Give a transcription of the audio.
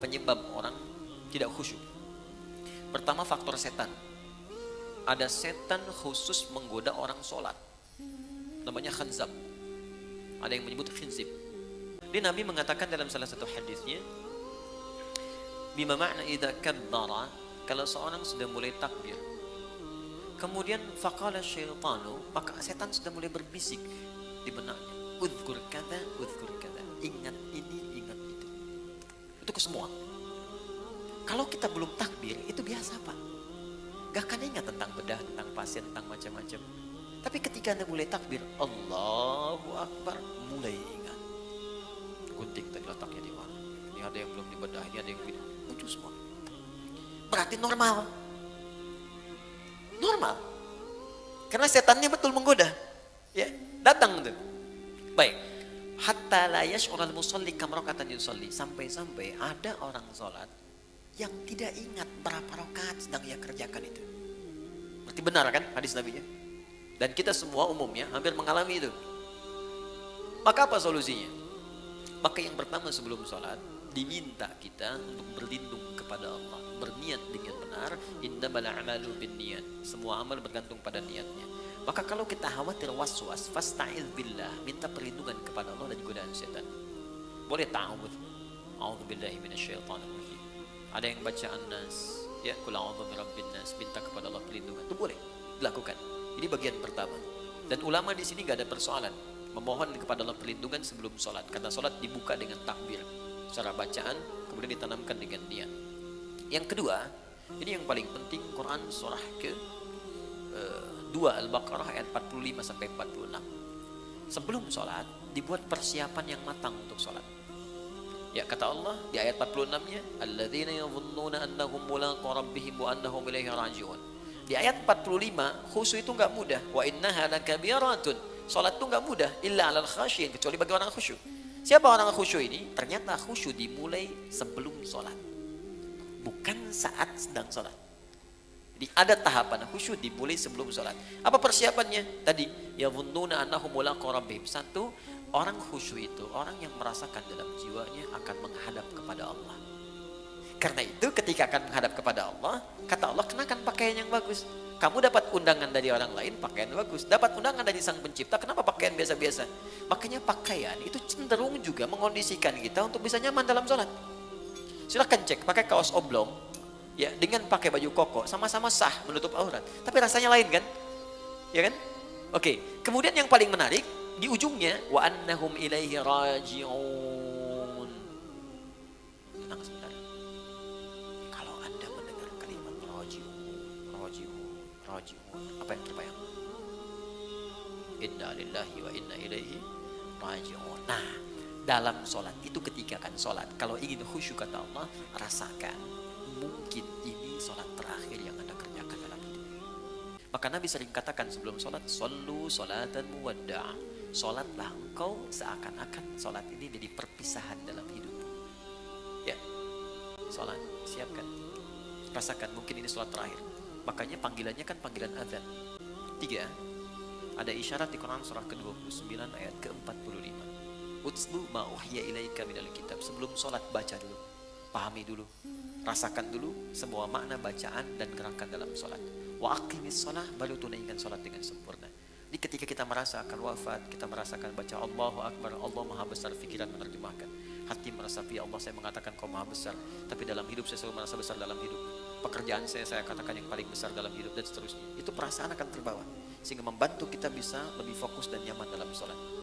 Penyebab orang tidak khusyuk. Pertama, faktor setan. Ada setan khusus menggoda orang sholat, namanya khanzab. Ada yang menyebut khinzib. Jadi Nabi mengatakan dalam salah satu hadisnya, bima ma'na idza kabbara, kalau seorang sudah mulai takbir, kemudian faqala syaitanu, maka setan sudah mulai berbisik di benaknya, udzkur kada, ingat ini, ingat itu. Itu ke semua. Kalau kita belum takbir, itu biasa Pak. Gak akan ingat tentang bedah, tentang pasien, tentang macam-macam. Tapi ketika Anda mulai takbir, Allahu Akbar, mulai ingat. Gunting tadi letaknya di mana? Ini ada yang belum dibedah, ini ada yang tidak. Muncul semua. Berarti normal. Normal. Karena setannya betul menggoda. Ya, datang tuh. Baik. Hatta la yash'ural musalli kam rakatan yusalli, sampai-sampai ada orang salat yang tidak ingat berapa rakaat sedang ia kerjakan itu. Berarti benar kan hadis Nabi-nya? Dan kita semua umumnya hampir mengalami itu. Maka apa solusinya? Maka yang pertama sebelum salat diminta kita untuk berlindung kepada Allah, berniat dengan benar. Innamal a'malu binniyat, semua amal bergantung pada niatnya. Maka kalau kita khawatir waswas, fasta'iz billah, minta perlindungan kepada Allah dari godaan setan. Boleh ta'awudz, a'udzubillahi minasyaitonir rajim. Ada yang baca An-Nas, ya, qul a'udzu birabbin nas, minta kepada Allah perlindungan. Itu boleh dilakukan. Ini bagian pertama. Dan ulama di sini gak ada persoalan memohon kepada Allah perlindungan sebelum sholat, karena sholat dibuka dengan takbir secara bacaan, kemudian ditanamkan dengan niat. Yang kedua, ini yang paling penting, Quran surah ke 2 Al-Baqarah ayat 45 sampai 46. Sebelum sholat dibuat persiapan yang matang untuk sholat. Ya, kata Allah di ayat 46-nya, alladzina yadhunnuna annahum mulaqu rabbihim wa annahum ilaihi raji'un. Di ayat 45, khusyuk itu enggak mudah. Wa innaha lakabiratun. Salat itu enggak mudah illa 'alal khasyin, kecuali bagi orang khusyuk. Siapa orang khusyuk ini? Ternyata khusyuk dimulai sebelum salat, bukan saat sedang salat. Jadi ada tahapan khusyuk dimulai sebelum salat. Apa persiapannya? Tadi, yadhunnuna annahum mulaqu rabbihim. Satu, orang khusyuk itu orang yang merasakan dalam jiwanya akan menghadap kepada Allah. Karena itu ketika akan menghadap kepada Allah, kata Allah, kenakan pakaian yang bagus. Kamu dapat undangan dari orang lain, pakaian bagus. Dapat undangan dari Sang Pencipta, kenapa pakaian biasa-biasa? Makanya pakaian itu cenderung juga mengondisikan kita untuk bisa nyaman dalam sholat. Silahkan cek, pakai kaos oblong, ya, dengan pakai baju koko, sama-sama sah menutup aurat. Tapi rasanya lain kan? Ya kan? Oke. Kemudian yang paling menarik, di ujungnya, wa annahum ilaihi raji'un. Tenang sebentar. Kalau Anda mendengar kalimat raji'un, apa yang terbayang? Inna lillahi wa inna ilaihi raji'un. Nah, dalam sholat itu ketika akan sholat, kalau ingin khusyuk kata Allah, rasakan mungkin ini sholat terakhir yang Anda kerjakan dalam hidup. Maka Nabi sering katakan sebelum sholat, sallu sholatan muwadda'. Sholatlah engkau seakan-akan sholat ini jadi perpisahan dalam hidup. Ya, sholat, siapkan, rasakan mungkin ini sholat terakhir. Makanya panggilannya kan panggilan azan. 3, ada isyarat di Quran surah ke-29 ayat ke-45. Utslu ma uhya ilaika minal kitab. Sebelum sholat baca dulu, pahami dulu, rasakan dulu semua makna bacaan dan gerakan dalam sholat. Wa aqimis sholah, baru tunaikan sholat dengan sempurna. Jadi ketika kita merasa akan wafat, kita merasakan baca Allahu Akbar, Allah Maha Besar, pikiran menerjemahkan, hati merasa, ya Allah saya mengatakan kau Maha Besar, tapi dalam hidup saya selalu merasa besar dalam hidup. Pekerjaan saya katakan yang paling besar dalam hidup, dan seterusnya. Itu perasaan akan terbawa, sehingga membantu kita bisa lebih fokus dan nyaman dalam sholat.